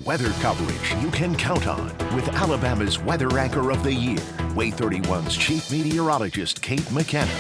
Weather coverage you can count on with Alabama's weather anchor of the year, WAAY 31's chief meteorologist, Kate McKenna.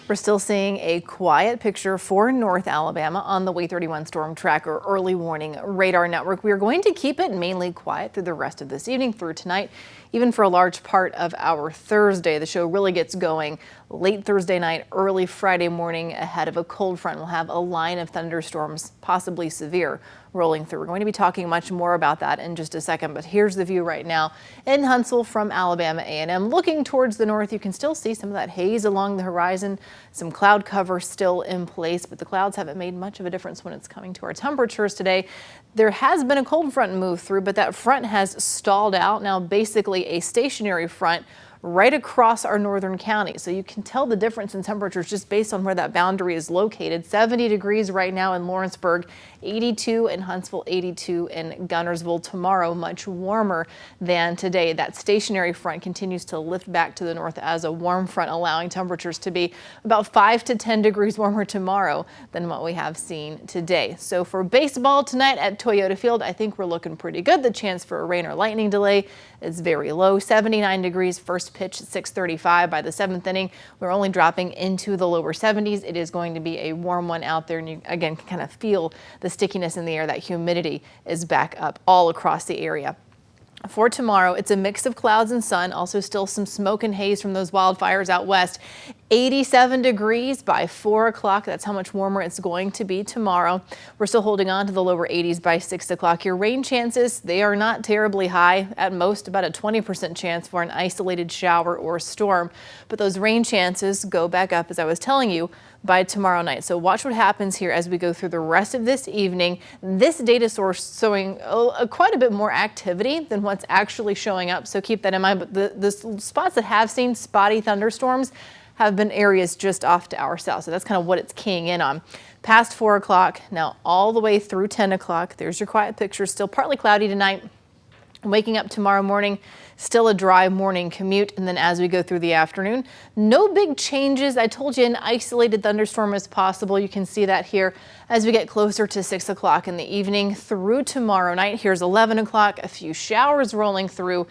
We're still seeing a quiet picture for North Alabama on the WAAY 31 Storm Tracker early warning radar network. We are going to keep it mainly quiet through the rest of this evening, through tonight, even for a large part of our Thursday. The show really gets going late Thursday night, early Friday morning ahead of a cold front. We'll have a line of thunderstorms, possibly severe, rolling through. We're going to be talking much more about that in just a second, but here's the view right now in Huntsville from Alabama A&M. Looking towards the north, you can still see some of that haze along the horizon, some cloud cover still in place, but the clouds haven't made much of a difference when it's coming to our temperatures today. There has been a cold front move through, but that front has stalled out. Now basically a stationary front right across our northern county. So you can tell the difference in temperatures just based on where that boundary is located. 70 degrees right now in Lawrenceburg, 82 in Huntsville, 82 in Guntersville. Tomorrow, much warmer than today. That stationary front continues to lift back to the north as a warm front, allowing temperatures to be about 5 to 10 degrees warmer tomorrow than what we have seen today. So for baseball tonight at Toyota Field, I think we're looking pretty good. The chance for a rain or lightning delay is very low. 79 degrees, first pitch at 6:35. By the seventh inning, we're only dropping into the lower 70s. It is going to be a warm one out there, and you again can kind of feel the stickiness in the air. That humidity is back up all across the area. For tomorrow, it's a mix of clouds and sun, also still some smoke and haze from those wildfires out west. 87 degrees by 4 o'clock. That's how much warmer it's going to be tomorrow. We're still holding on to the lower 80s by 6 o'clock. Your rain chances, they are not terribly high. At most, about a 20% chance for an isolated shower or storm. But those rain chances go back up, as I was telling you, by tomorrow night. So watch what happens here as we go through the rest of this evening. This data source showing quite a bit more activity than what's actually showing up. So keep that in mind. But the spots that have seen spotty thunderstorms have been areas just off to our south. So that's kind of what it's keying in on. Past 4 o'clock, now all the way through 10 o'clock. There's your quiet picture. Still partly cloudy tonight. Waking up tomorrow morning, still a dry morning commute. And then as we go through the afternoon, no big changes. I told you an isolated thunderstorm is possible. You can see that here as we get closer to 6 o'clock in the evening through tomorrow night. Here's 11 o'clock, a few showers rolling through.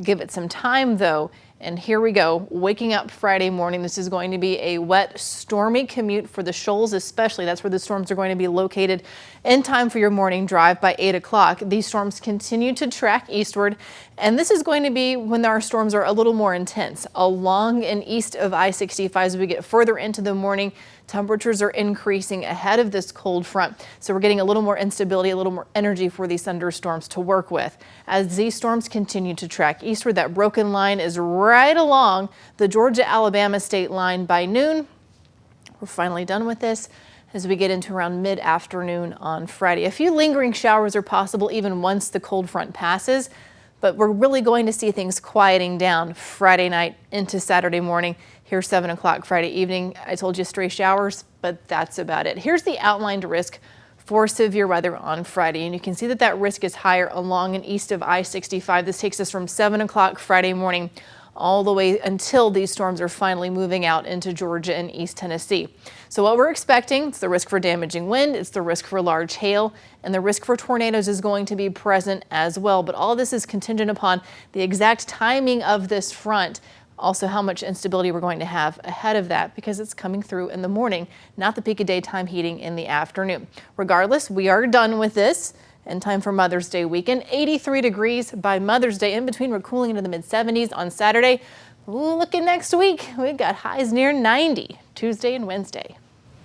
Give it some time though. And here we go, waking up Friday morning. This is going to be a wet, stormy commute for the Shoals especially. That's where the storms are going to be located in time for your morning drive by 8 o'clock. These storms continue to track eastward, and this is going to be when our storms are a little more intense. Along and east of I-65 as we get further into the morning, temperatures are increasing ahead of this cold front. So we're getting a little more instability, a little more energy for these thunderstorms to work with. As these storms continue to track eastward, that broken line is right along the Georgia-Alabama state line by noon. We're finally done with this as we get into around mid-afternoon on Friday. A few lingering showers are possible even once the cold front passes, but we're really going to see things quieting down Friday night into Saturday morning. Here's 7 o'clock Friday evening. I told you stray showers, but that's about it. Here's the outlined risk for severe weather on Friday, and you can see that that risk is higher along and east of I-65. This takes us from 7 o'clock Friday morning all the way until these storms are finally moving out into Georgia and East Tennessee. So what we're expecting, it's the risk for damaging wind, it's the risk for large hail, and the risk for tornadoes is going to be present as well. But all of this is contingent upon the exact timing of this front. Also, how much instability we're going to have ahead of that because it's coming through in the morning, not the peak of daytime heating in the afternoon. Regardless, we are done with this in time for Mother's Day weekend. 83 degrees by Mother's Day. In between, we're cooling into the mid-70s on Saturday. Ooh, looking next week, we've got highs near 90 Tuesday and Wednesday.